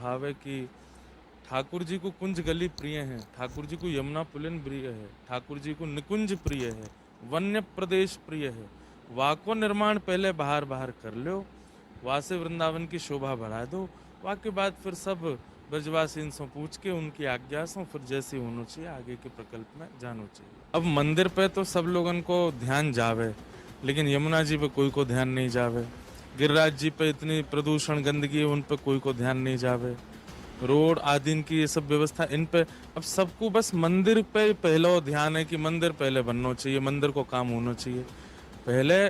भाव है कि ठाकुर जी को कुंज गली प्रिय है, ठाकुर जी को यमुना पुलिन प्रिय है, ठाकुर जी को निकुंज प्रिय है, वन्य प्रदेश प्रिय है। वाको निर्माण पहले बाहर बाहर कर लो, वासे वृंदावन की शोभा बढ़ा दो। वाके बाद फिर सब ब्रजवासी इनसे पूछ के उनकी आज्ञा से फिर जैसे होना चाहिए आगे के प्रकल्प में जाना चाहिए। अब मंदिर पे तो सब लोगन को ध्यान जावे, लेकिन यमुना जी पे कोई को ध्यान नहीं जावे। गिरिराज जी पे इतनी प्रदूषण गंदगी है, उन पे कोई को ध्यान नहीं जावे। रोड आदि की ये सब व्यवस्था इन पे अब सबको बस मंदिर पे पहला ध्यान है कि मंदिर पहले बनना चाहिए, मंदिर को काम होना चाहिए। पहले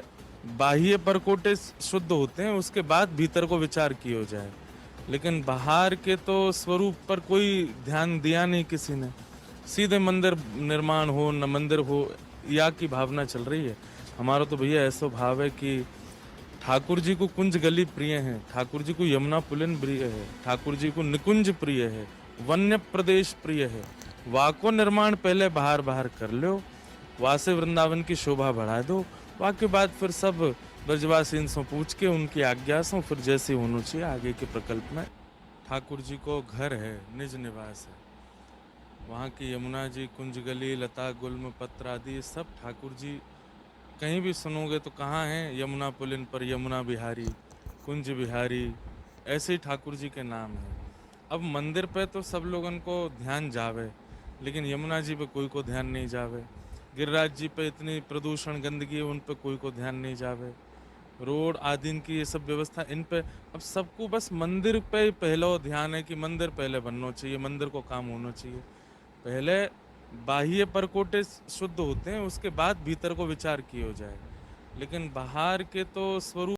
बाह्य परकोटे शुद्ध होते हैं, उसके बाद भीतर को विचार किया जाए। लेकिन बाहर के तो स्वरूप पर कोई ध्यान दिया नहीं किसी ने। सीधे मंदिर निर्माण हो न मंदिर हो या की भावना चल रही है। हमारा तो भैया ऐसा भाव है कि ठाकुर जी को कुंज गली प्रिय है, ठाकुर जी को यमुना पुलिन प्रिय है, ठाकुर जी को निकुंज प्रिय है, वन्य प्रदेश प्रिय है। वाको निर्माण पहले बाहर बाहर कर लो, वासे वृंदावन की शोभा बढ़ा दो। वाके बाद फिर सब ब्रजवासी इनसे पूछ के उनकी आज्ञा से फिर जैसे होना चाहिए आगे के प्रकल्प में। ठाकुर जी को घर है, निज निवास है। वहाँ की यमुना जी, कुंज गली, लता गुल्म पत्र आदि ये सब ठाकुर जी कहीं भी सुनोगे तो कहाँ है, यमुना पुलिन पर यमुना बिहारी, कुंज बिहारी, ऐसे ही ठाकुर जी के नाम है। अब मंदिर पे तो सब लोगन को ध्यान जावे, लेकिन यमुना जी पे कोई को ध्यान नहीं जावे। गिरिराज जी पे इतनी प्रदूषण गंदगी है, उन पे कोई को ध्यान नहीं जावे। रोड आदि की ये सब व्यवस्था इन पे अब सबको बस मंदिर पे पहला ध्यान है कि मंदिर पहले बनना चाहिए, मंदिर को काम होना चाहिए। पहले बाह्य परकोटे शुद्ध होते हैं, उसके बाद भीतर को विचार किया जाए। लेकिन बाहर के तो स्वरूप